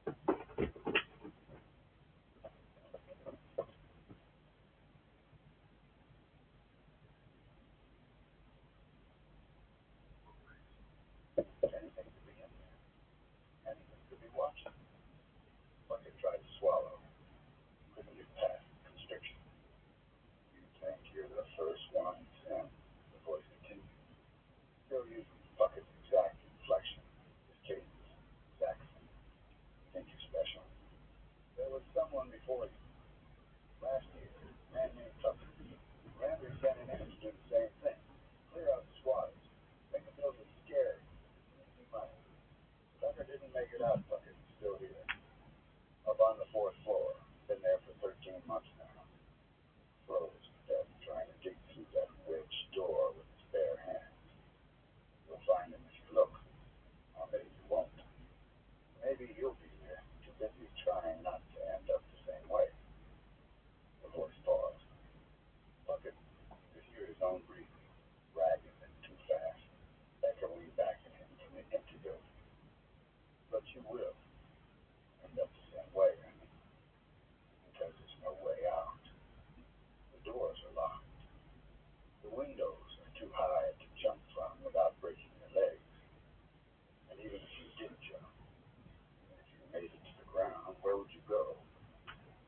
Anything could be in there. Anything could be watching. Bucket tried to swallow. Couldn't get past constriction. You think you're the first one, Tim? The voice continued. Still using Bucket's exact inflection, his cadence, his accent. You think you're special? There was someone before you. Last year, a man named Tucker. Randy sent an image to do the same thing. Clear out the squatters. Make the building scary. Easy money. Tucker didn't make it out, Bucket. He's still here. Up on the fourth floor. Been there for 13 months now. Froze to death trying to dig through that wedge door with his bare hands. You'll find him if you look. Or maybe you won't. Maybe you'll be there, too busy trying not to end up the same way. The voice paused. Bucket could hear his own breathing, ragged and too fast, echoing back at him from the empty building. But you will end up the same way, I mean, because there's no way out. The doors are locked. The windows are too high to jump from without breaking your legs. And even if you did jump, even if you made it to the ground, where would you go?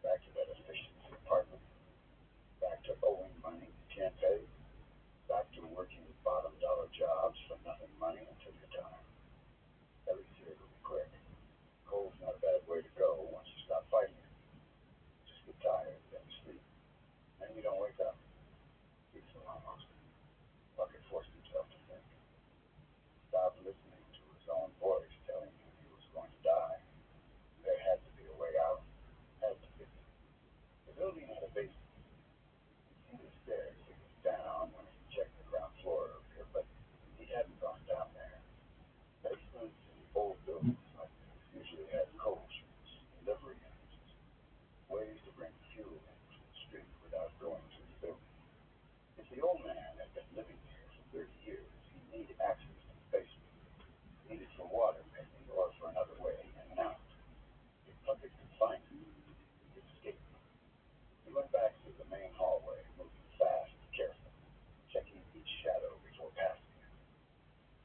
Back to that efficiency apartment? Back to owing money you can't pay? Back to working bottom dollar jobs for nothing money until you die? At least here it'll be quick. Cold's not a bad way to go once you stop fighting it. Just get tired, then you sleep. And you don't wake up. Peaceful almost. Bucket forced himself to think. Stop listening to his own voice telling him he was going to die. There had to be a way out. Had to be. The building had a basement. He'd seen the stairs leading down when he checked the ground floor earlier, but he hadn't gone down there. Basements in old buildings like this usually had coal chutes, delivery engines, ways to bring fuel in from the street without going through the building. If the old man had been living here for 30 years, he needed access to the basement. Needed for water, maybe, or for another way in and out. If Puckett could find it, he could escape. He went back through the main hallway, moving fast and careful, checking each shadow before passing it.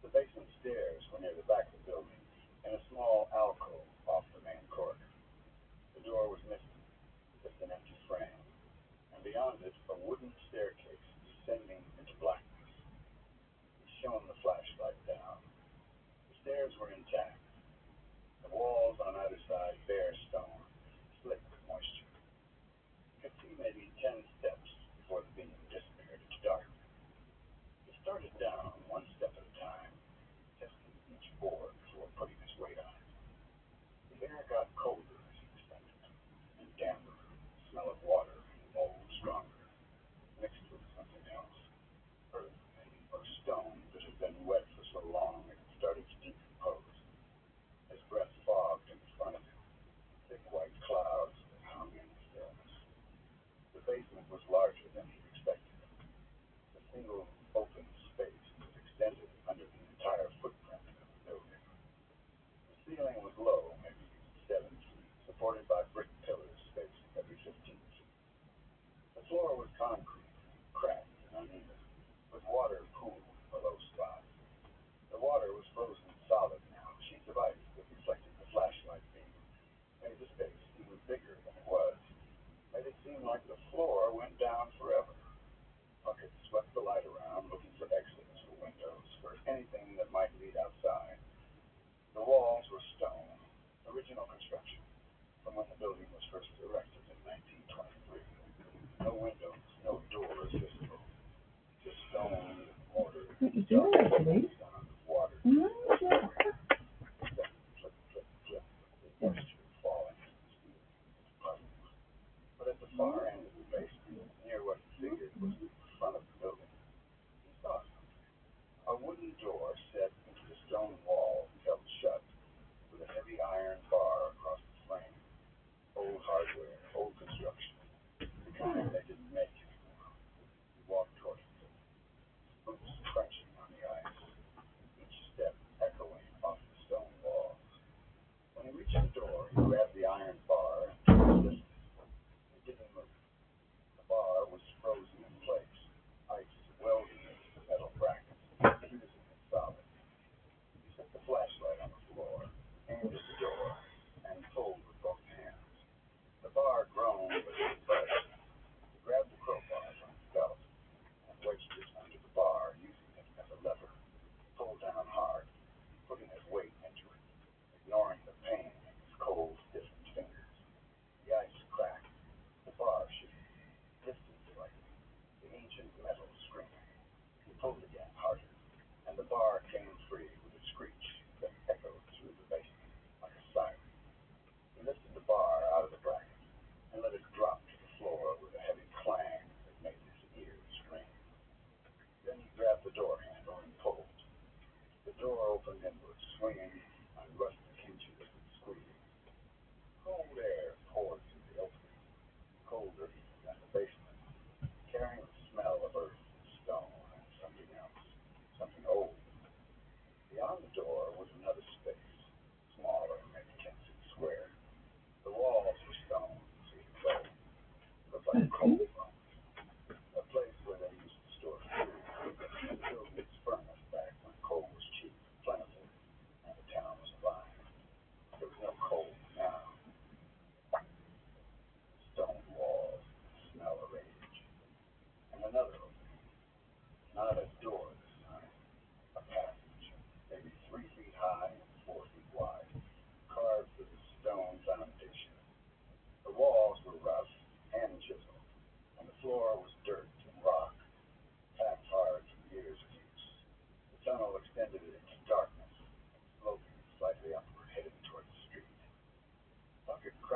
The basement stairs were near the back of the building, in a small alcove off the main corridor. The door was missing, just an empty frame, and beyond it a wooden staircase descending into blackness. He shone the flashlight down. The stairs were intact, the walls on either side bare stone, slick with moisture. He could see maybe 10 steps before the beam disappeared into darkness. He started down one step at a time, testing each board before putting his weight on it. The air got colder as he descended, and damper, the smell of water and mold stronger, mixed with something else, earth maybe, or stone that had been wet for so long it had started to decompose. His breath fogged in front of him, thick white clouds that hung in the stillness. The basement was larger than he'd expected. The single open space was extended under the entire footprint of the building. The ceiling was low, maybe 7 feet, supported by brick pillars spaced every 15 feet. The floor was concrete, cracked and uneven, with water pooled below spots. The water was frozen solid now. Sheets of ice that reflected the flashlight beam made the space even bigger than it was. Made it seem like the floor went down forever. Bucket swept the light around, looking for exits, for windows, for anything that might lead outside. The walls were stone, original construction, from when the building was first erected in 1923. No windows, no doors visible. Just stone and mortar, dark sound of water. Flip, flip, flip, flip, with moisture falling from the ceiling into puddles. But at the far end of the basement, near what he figured was the front of the building, he saw something. A wooden door set into the stone wall held shut, with a heavy iron bar across the frame. Old hardware, old construction, the kind they didn't make anymore. He walked toward it, his boots crunching on the ice, each step echoing off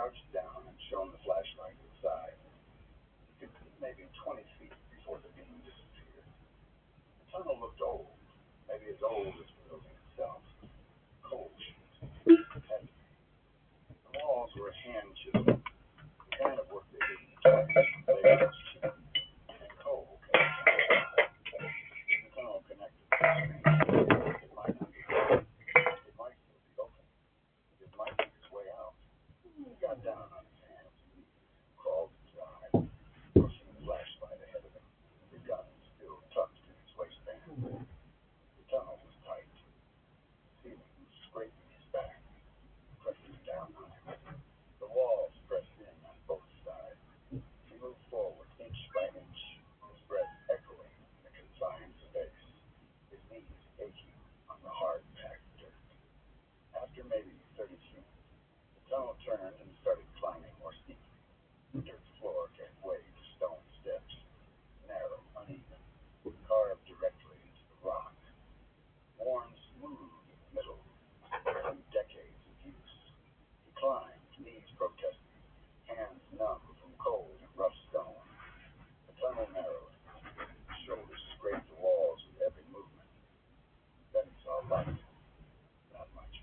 crouched down and shone the flashlight inside. He could see maybe 20 feet before the beam disappeared. The tunnel looked old, maybe as old as the building itself. Cold sheet, heavy. The walls were hand chiseled, the kind of work they did in the towns. And coal came down. The tunnel connected to the street. It might not be open. It might still be open. It might be its way out. He got down on his hands and knees, crawled inside, pushing the flashlight ahead of him, the gun still tucked in his waistband. The tunnel was tight. The ceiling was scraping his back, pressing down on him. The walls pressed in on both sides. He moved forward inch by inch, his breath echoing in the confined space, his knees aching on the hard-packed dirt. After maybe 30 feet, the tunnel turned and started climbing more steeply. The dirt floor gave way to stone steps, narrow, uneven, carved directly into the rock, worn smooth in the middle from decades of use. He climbed, knees protesting, hands numb from cold and rough stone. The tunnel narrowed, his shoulders scraped the walls with every movement. Then he saw light. Not much.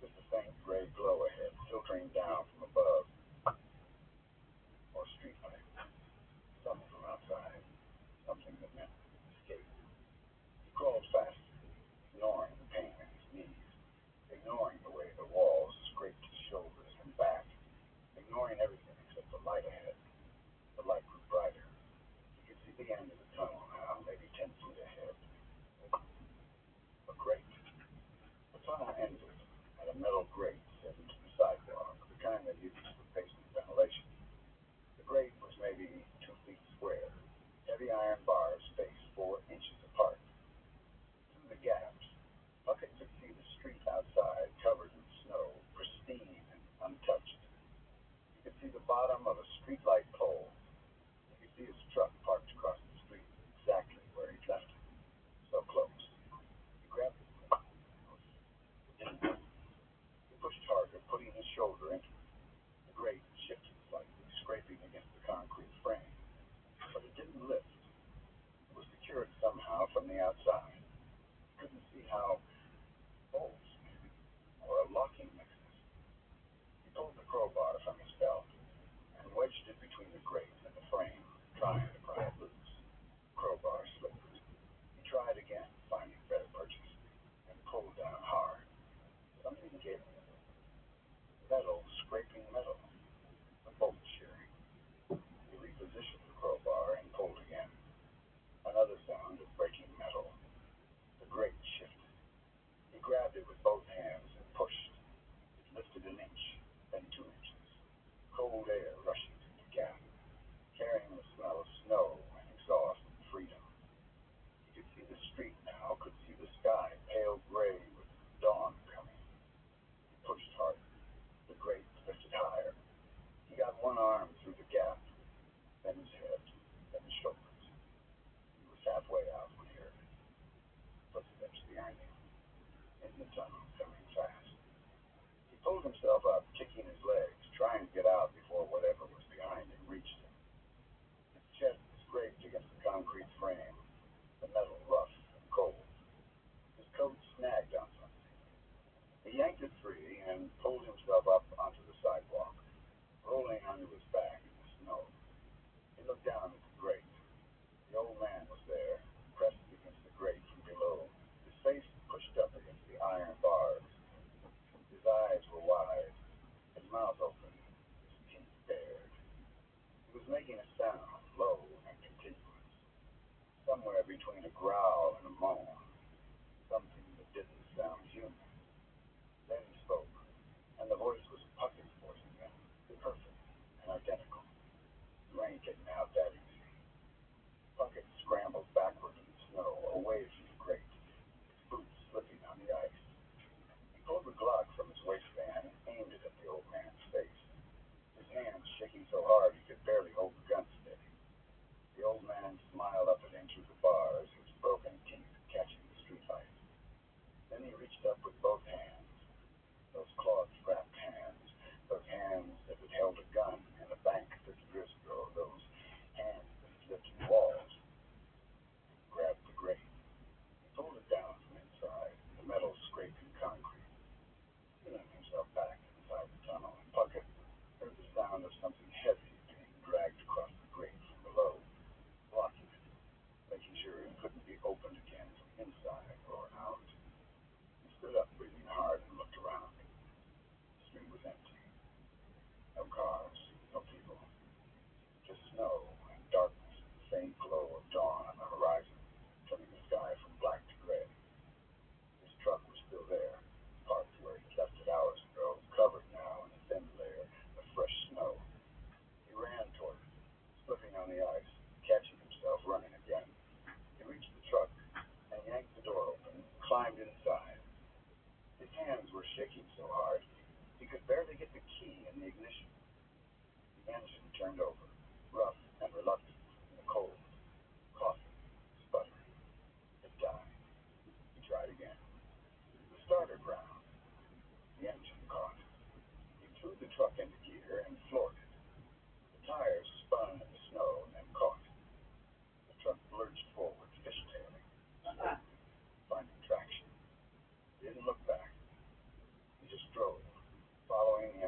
Just a faint gray glow ahead, filtering down from above. Or street light. Something from outside. Something that meant escape. He crawled faster, ignoring the pain in his knees, ignoring the way the walls scraped his shoulders and back, ignoring everything except the light ahead. The light grew brighter. He could see the end of the tunnel now, maybe 10 feet ahead. A grate. The tunnel ended at a metal grate set into the sidewalk, the kind they used for basement ventilation. The grate was maybe 2 feet square. Heavy iron bars spaced 4 inches apart. Through the gaps, Bucket could see the street outside covered in snow, pristine and untouched. He could see the bottom of a streetlight pole. He could see his truck parked across the street, exactly where he'd left it. So close. He grabbed it. He pushed harder, putting his shoulder into it. The grate shifted slightly, scraping against the concrete frame. But it didn't lift. It was secured somehow from the outside. He couldn't see how. Bolts, maybe, or a locking mechanism. He pulled the crowbar from his belt and wedged it between the grate and the frame, trying to pry it loose. Crowbar slipped. He tried again, finding better purchase, and pulled down hard. Something gave him. Metal scraping metal. The bolt shearing. He repositioned the crowbar and pulled again. Another sound of breaking metal. The grate shifted. He grabbed it with both hands and pushed. It lifted an inch, then 2 inches. Cold air rushing through the gap, carrying the smell of snow and exhaust and freedom. He could see the street now, could see the sky, pale gray with dawn coming. He pushed harder. The grate lifted higher. He got one arm through the gap, then his head, then his shoulders. He was halfway out when he heard it. Footsteps behind him. In the tunnel, coming fast. He pulled himself up, kicking his legs, trying to get out before whatever was behind him reached him. His chest scraped against the concrete frame, the metal rough and cold. His coat snagged on something. He yanked it free and pulled himself up onto the sidewalk, rolling onto his back in the snow. He looked down at the grate. The old man was there, pressed against the grate from below, his face pushed up against the iron bars. His eyes were wide, his mouth open, his teeth bared. He was making a sound, low and continuous, somewhere between a growl and a moan, something that didn't sound human. Then he spoke, and the voice was Puckett's voice again, perfect and identical. You ain't getting out that easy. Puckett scrambled backward in the snow, away from the grate, his boots slipping on the ice. He pulled the Glock from his waistband and aimed it at the old man's face, his hands shaking so hard he could barely hold the gun steady. The old man smiled up at him through the bars, his broken teeth catching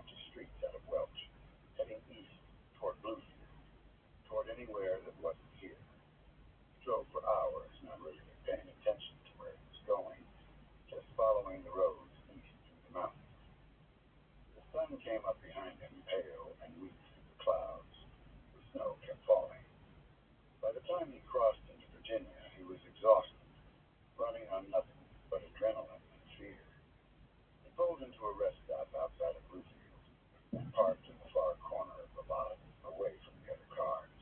empty streets out of Welch, heading east toward Bluefield, toward anywhere that wasn't here. He drove for hours, not really paying attention to where he was going, just following the roads east through the mountains. The sun came up behind him, pale and weak through the clouds. The snow kept falling. By the time he crossed into Virginia, he was exhausted, running on nothing but adrenaline and fear. He pulled into a rest stop outside of Bluefield and parked in the far corner of the lot, away from the other cars.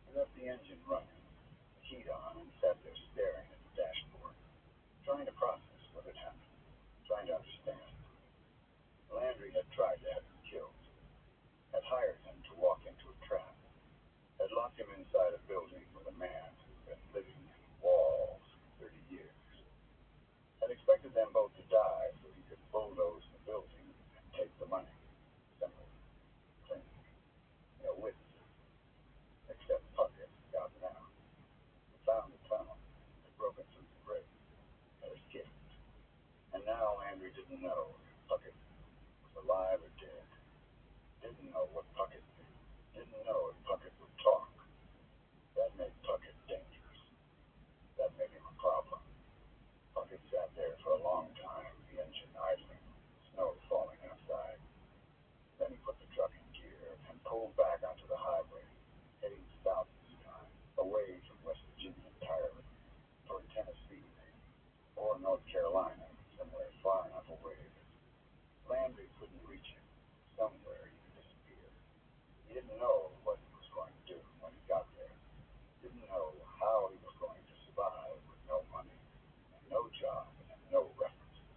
He left the engine running, the heat on, and sat there staring at the dashboard, trying to process what had happened, trying to understand. Landry had tried to have him killed, had hired him to walk into a trap, had locked him inside a building with a man who'd been living in walls for 30 years, had expected them both to die so he could bulldoze the building and take the money. Simple, clean, no witnesses, except Puckett got out. He found the tunnel, had broken through the bridge, had escaped. And now Landry didn't know if Puckett was alive or dead, didn't know what Puckett knew, didn't know if Puckett would talk. That made Puckett dangerous. That made him a problem. Puckett sat there for a long time, the engine idling, snow falling outside. Then he put the truck in gear and pulled back onto the highway, heading south this time, away from West Virginia entirely, toward Tennessee maybe, or North Carolina, somewhere far enough away that Landry couldn't reach him. Somewhere he could disappear. He didn't know what he was going to do when he got there. Didn't know how he was going to survive with no money, and no job, and no references.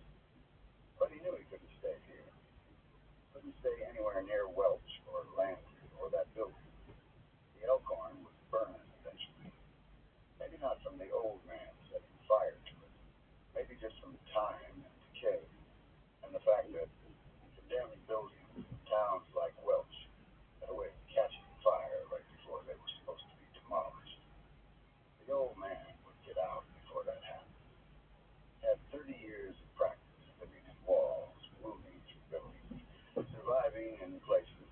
But he knew he couldn't stay here. Couldn't stay anywhere near Welch or Landry or that building. The Elkhorn would burn eventually. Maybe not from the old man setting fire to it. Maybe just from time and decay, and the fact that condemned buildings in towns like Welch had a way of catching fire right before they were supposed to be demolished. The old man would get out before that happened. Had 30 years of practice living in walls, moving through buildings, surviving in places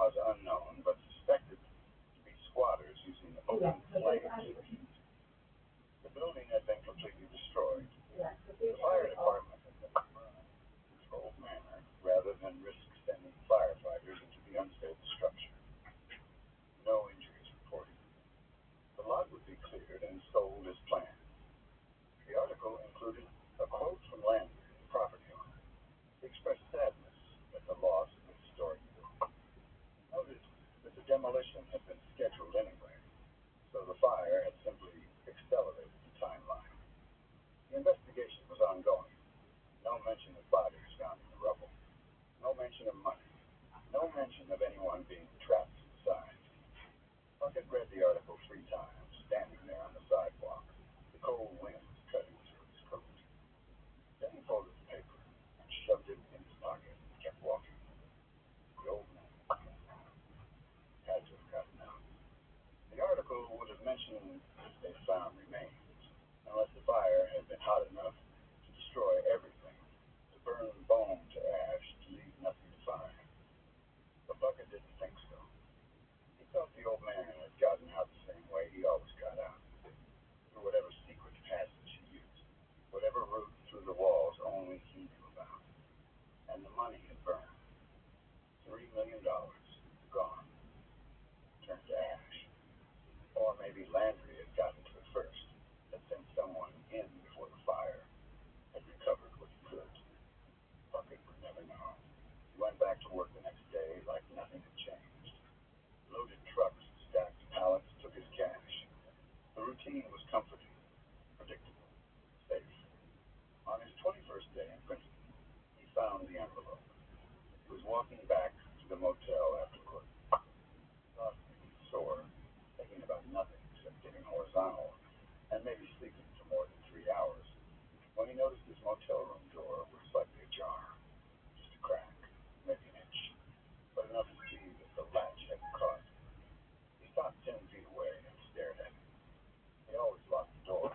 cause unknown, but suspected to be squatters using open flames. The building had been completely destroyed. The fire department had been burned in controlled manner rather than risk sending firefighters into the unstable structure. No injuries reported. The lot would be cleared and sold as planned. The article included a quote from Landry, the property owner. He expressed sadness at the loss of the historic building. He noted that the demolition had been scheduled anyway, so the fire had simply accelerated the timeline. The investigation was ongoing. No mention of bodies found in the rubble. No mention of money. No mention of anyone being trapped inside. Puckett read the article 3 times, standing there on the sidewalk, the cold wind cutting through his coat. Then he folded the paper and shoved it in his pocket and kept walking. The old man had to have gotten out. The article would have mentioned they found remains, unless the fire had been hot enough to destroy everything, to burn bone to ash, to leave nothing to find. But Puckett didn't think so. He thought the old man had gotten out the same way he always got out, through whatever secret passage he used, whatever route through the walls only he knew about. And the money had burned. $3 million gone, turned to ash. Or maybe Landry had gotten to it first, had sent someone in before the fire, had recovered what he could. Puckett would never know. He went back to work the next day like nothing had changed. Loaded trucks, stacked pallets, took his cash. The routine was comforting, predictable, safe. On his 21st day in Princeton, he found the envelope. He was walking back to the motel after work. Exhausted, sore, thinking about nothing except getting horizontal and maybe sleeping for more than 3 hours, when he noticed his motel room door was slightly ajar. Just a crack, maybe an inch, but enough to see that the latch hadn't caught. He stopped 10 feet away and stared at it. He always locked the door.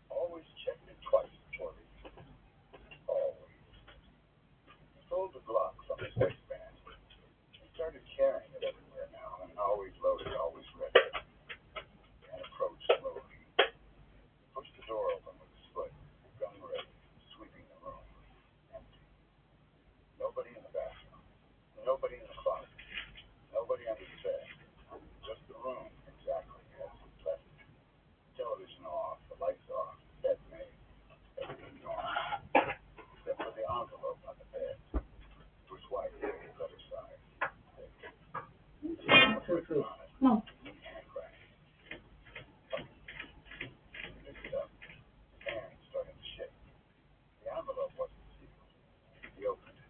Always checked it twice before leaving. Always. He pulled the Glock from his waistband. He started carrying it everywhere now, and always loaded, always ready, and approached slowly. He pushed the door open with his foot, gun ready, sweeping the room. Empty. Nobody in the bathroom. Nobody in the closet. Nobody under the bed. Just the room exactly as he'd left it. Television off, the lights off, bed made, everything gone, except for the envelope on the bed. It was white, letter size, thick. Written on it, neat handwriting. He picked it up. His hand started to shake. The envelope wasn't sealed. He opened it.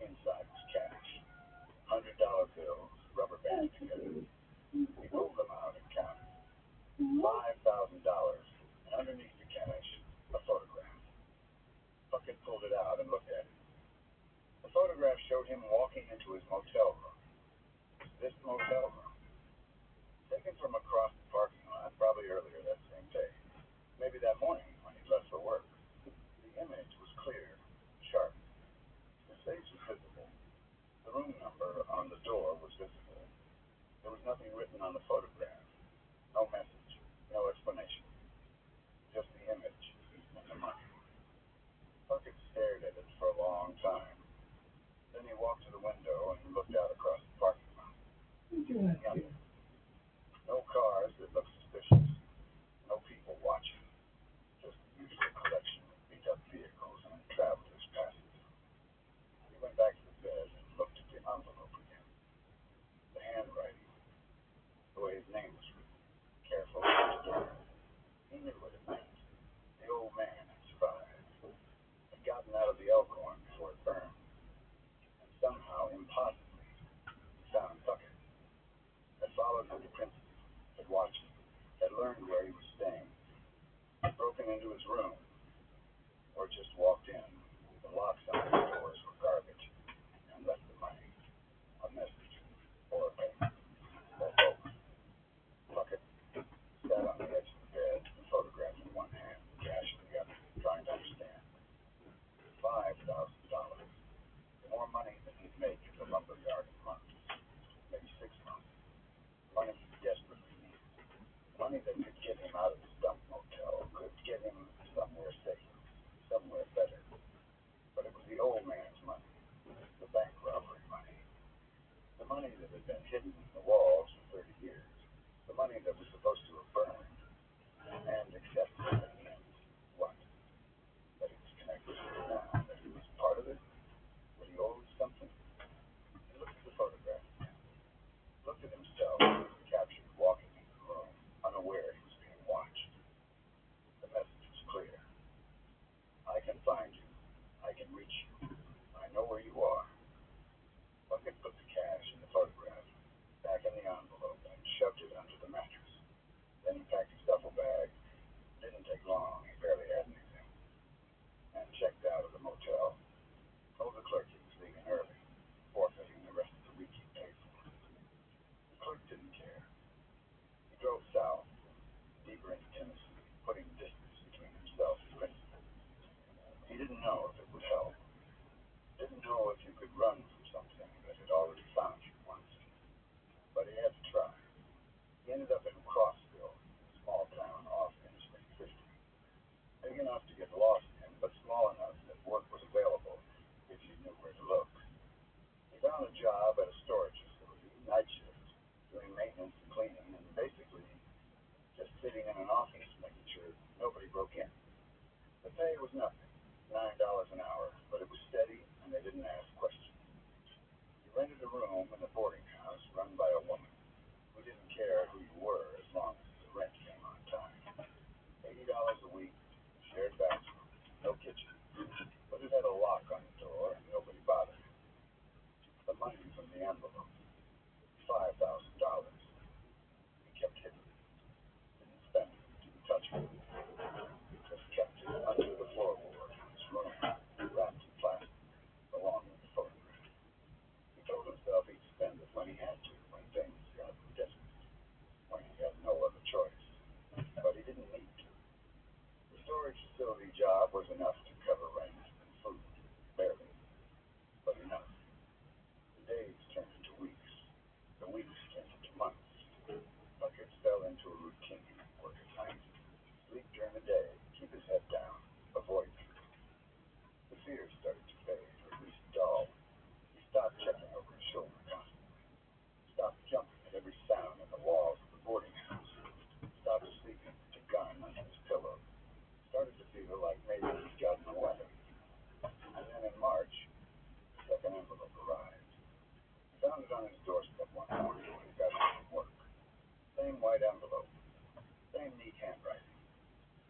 Inside was cash. $100 bills, rubber banded together. He pulled them out and counted. $5,000, and underneath the cash, a photograph. Puckett pulled it out and looked at it. The photograph showed him walking into his motel room. This motel room, taken from across the parking lot, probably earlier that same day. Maybe that morning when he left for work. The image was clear, sharp. His face was visible. The room number on the door was visible. There was nothing written on the photograph. No message. No explanation. Just the image and the money. Puckett stared at it for a long time. Then he walked to the window and looked out across the parking lot. Nothing. No cars that looked suspicious. No people watching. Just the usual collection of beat-up vehicles and travelers passing through. He went back to the bed and looked at the envelope again. The handwriting. The way his name was written. Careful. He knew what it meant. The old man had survived. Had gotten out of the Elkhorn before it burned. And somehow, impossibly, he found Puckett. Had followed him to Princeton. Had watched him. Had learned where he was staying. Had broken into his room. Or just walked in. The locks on his doors were garbage. And left the money. A message. Or a payment. Or both. Puckett sat on the edge of the bed, the photograph in one hand, the cash in the other, trying to understand. $5,000. More money than he'd make at the lumber yard in months. money that had been hidden in the walls for 30 years. The money that was supposed to have burned. And accepted at the end. What? That he was connected to it now. That he was part of it. That he owed something. He looked at the photograph. Looked at himself, captured walking in the room, unaware he was being watched. The message was clear. I can find you. I can reach you. I know where you are. Bucket put the cash in the photograph back in the envelope and shoved it under the mattress. Then he packed his duffel bag. Didn't take long. He barely had anything. And checked out of the motel. Told the clerk he was leaving early, forfeiting the rest of the week he paid for. The clerk didn't care. He drove south, deeper into Tennessee, putting distance between himself and principle. He didn't know if it would help. Didn't know if you could run from something that had already found you once. But he had to try. He ended up in Crossville, a small town off Interstate 50. Big enough to get lost in, but small enough that work was available if you knew where to look. He found a job at a storage facility, night shift, doing maintenance and cleaning, and basically just sitting in an office making sure nobody broke in. The pay was nothing, $9 an hour, but it was steady and they didn't ask questions. He rented a room in a boarding house run by a woman who didn't care who you were as long as the rent came on time. $80 a week, shared bathroom, no kitchen, but it had a lock on the door and nobody bothered him. The money from the envelope, $5,000. He kept hidden it, didn't spend it, didn't touch it. He just kept it under the floorboard in his room, wrapped in plastic, along with the photograph. He told himself he'd spend it when he had to, when things got desperate, when he had no other choice. But he didn't need to. The storage facility job was enough to cover rent and food, barely, but enough. The days turned into weeks. The weeks turned into months. Buckets fell into a routine, work at night, sleep during the day, keep his head down, avoid people. The fear started to fade, or at least dull. He stopped checking over his shoulder constantly. Stopped jumping at every sound in the walls of the boarding house. Stopped sleeping with a gun under his pillow. Started to feel like maybe he'd gotten away. And then in March, the second envelope arrived. He found it on his doorstep one morning when he got home from work. Same white envelope, same neat handwriting,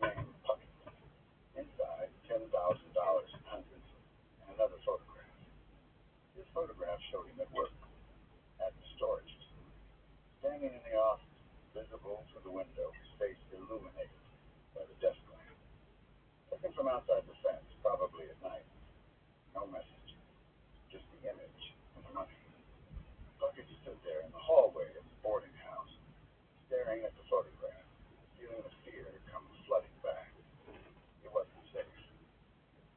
name Puckett. Inside, $10,000 in hundreds, and another photograph. His photograph showed him at work, at the storage facility, standing in the office, visible through the window, his face illuminated by the desk lamp. Taken from outside the fence, probably at night. No message, just the image and the money. Puckett stood there in the hallway of the boarding house, staring at the photograph, feeling the fear come flooding back. It wasn't safe.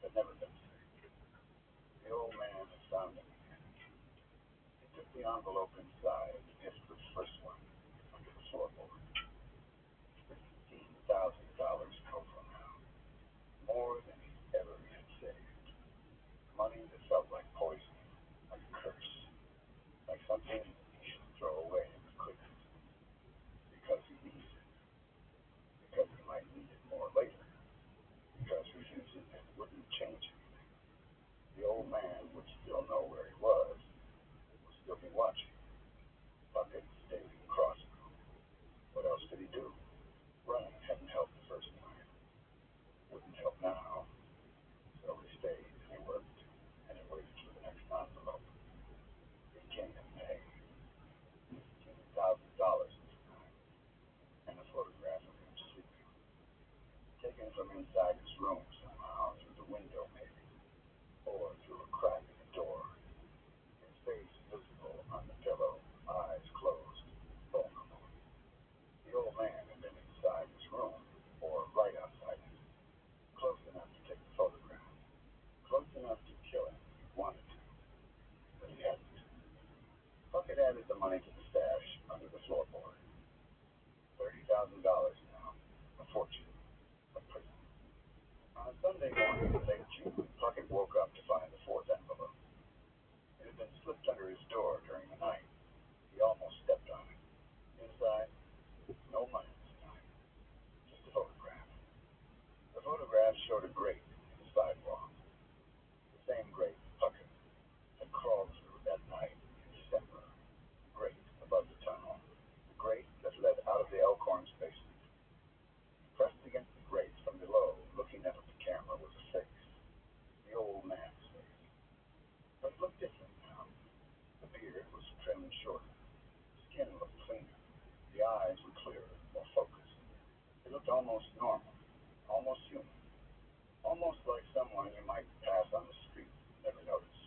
Had never been safe. The old man had found him again. He took the envelope inside and hid the first one under the floorboard. $15,000 total now. More than he ever had saved. Money that felt like poison, like a curse, like something he should throw away but couldn't, because he needed it, because he might need it more later, because refusing it wouldn't change anything. The old man would still know where he was, would still be watching. Bucket stayed in Crossville. What else could he do? Running hadn't helped the first time. Wouldn't help now. So he stayed and he worked, and he waited for the next envelope. It came in May. $15,000 this time, and a photograph of him sleeping, taken from inside his room somehow, through the window maybe, or through a crack in the door. His face visible on the pillow, eyes closed, vulnerable. The old man had been inside his room, or right outside it, close enough to take the photograph, close enough to kill him if he wanted to, but he hadn't. Bucket added the money to the stash under the floorboard. $30,000 now, a fortune, a prison. On a Sunday morning in late June, Puckett woke up to find the fourth envelope. It had been slipped under his door during the night. shorter. Skin looked cleaner. The eyes were clearer, more focused. He looked almost normal, almost human, almost like someone you might pass on the street and never notice.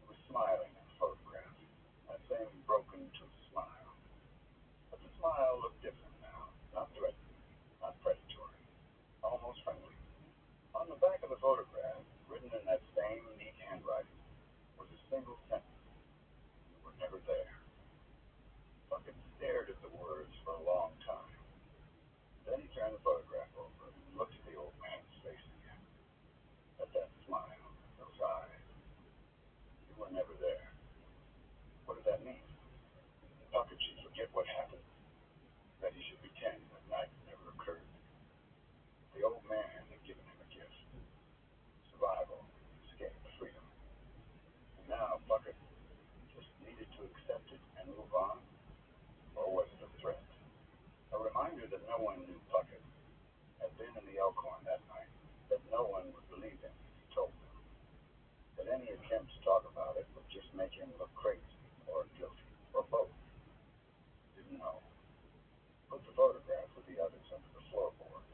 He was smiling in the photograph, that same broken tooth smile. But the smile looked different now, not threatening, not predatory, almost friendly. On the back of the photograph, written in that same neat handwriting, was a single sentence: "You were never there." Puckett stared at the words for a long time. Then he turned the photograph over and looked at the old man's face again, at that smile, those eyes. "You were never there." What did that mean? Puckett should forget what happened, that he should pretend that night never occurred. The old man had given him a gift: survival, escape, freedom. And now Puckett just needed to accept it and move on? Or was it a threat? A reminder that no one knew Puckett had been in the Elkhorn that night, that no one would believe him if he told them, that any attempt to talk about it would just make him look crazy or guilty, or both. Didn't know. Put the photograph with the others under the floorboard.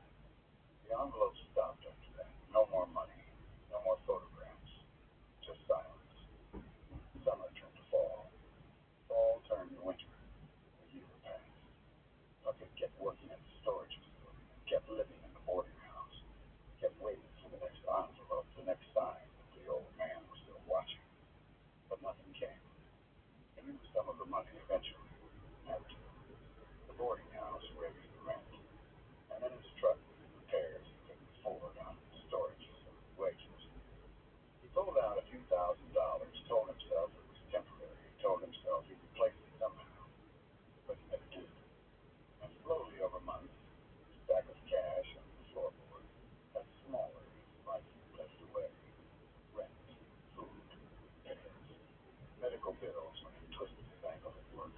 The envelope stopped after that. No more money, no more photographs, just silence. Summer turned to fall. Fall turned to winter. A year passed. Puckett kept working at the storage facility, kept living in the boarding house, kept waiting for the next envelope, the next sign that the old man was still watching. But nothing came. He used some of the money eventually. Had to. The boarding house raised the rent. And then his truck needed repairs he couldn't afford on storage facility wages. He pulled out a few $1,000s, told himself it was temporary, told himself he'd replace it somehow, but he never did. And slowly over months, the stack of cash on the floorboard got smaller as life left away. Rent, food, repairs, medical bills when he twisted his ankle at work.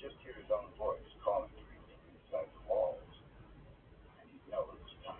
just hear his own voice calling to him from inside the walls, and he'd know it was time.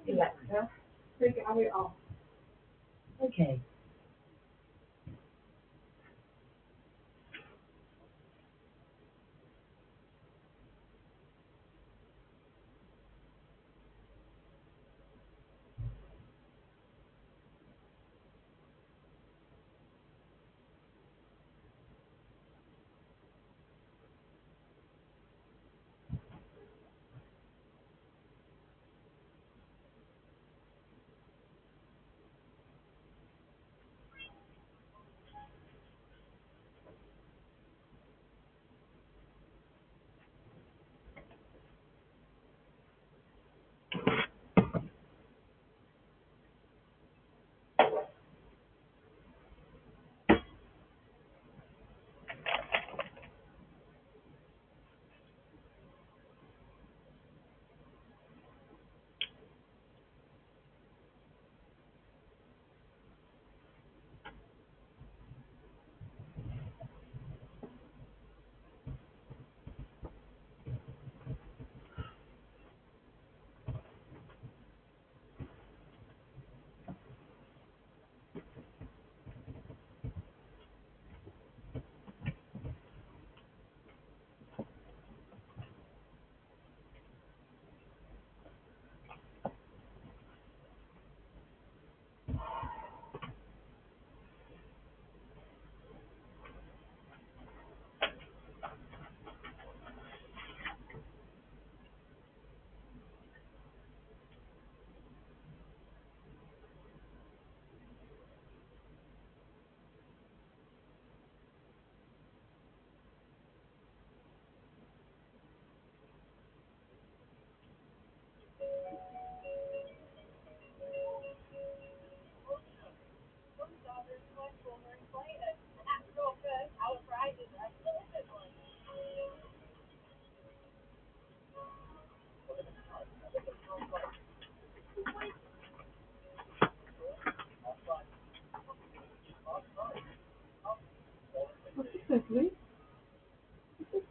Alexa, take it off. Okay.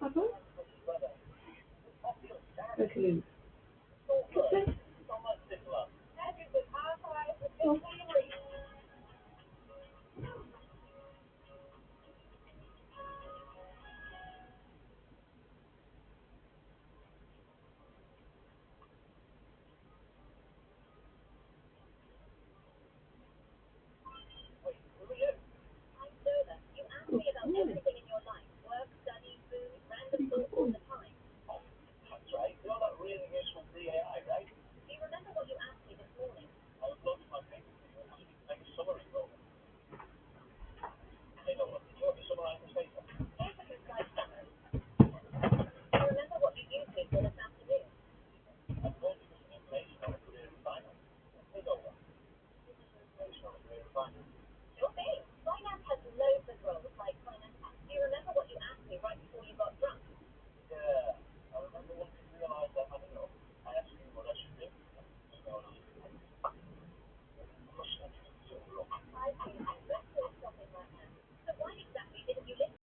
Uh-huh. Okay. Okay.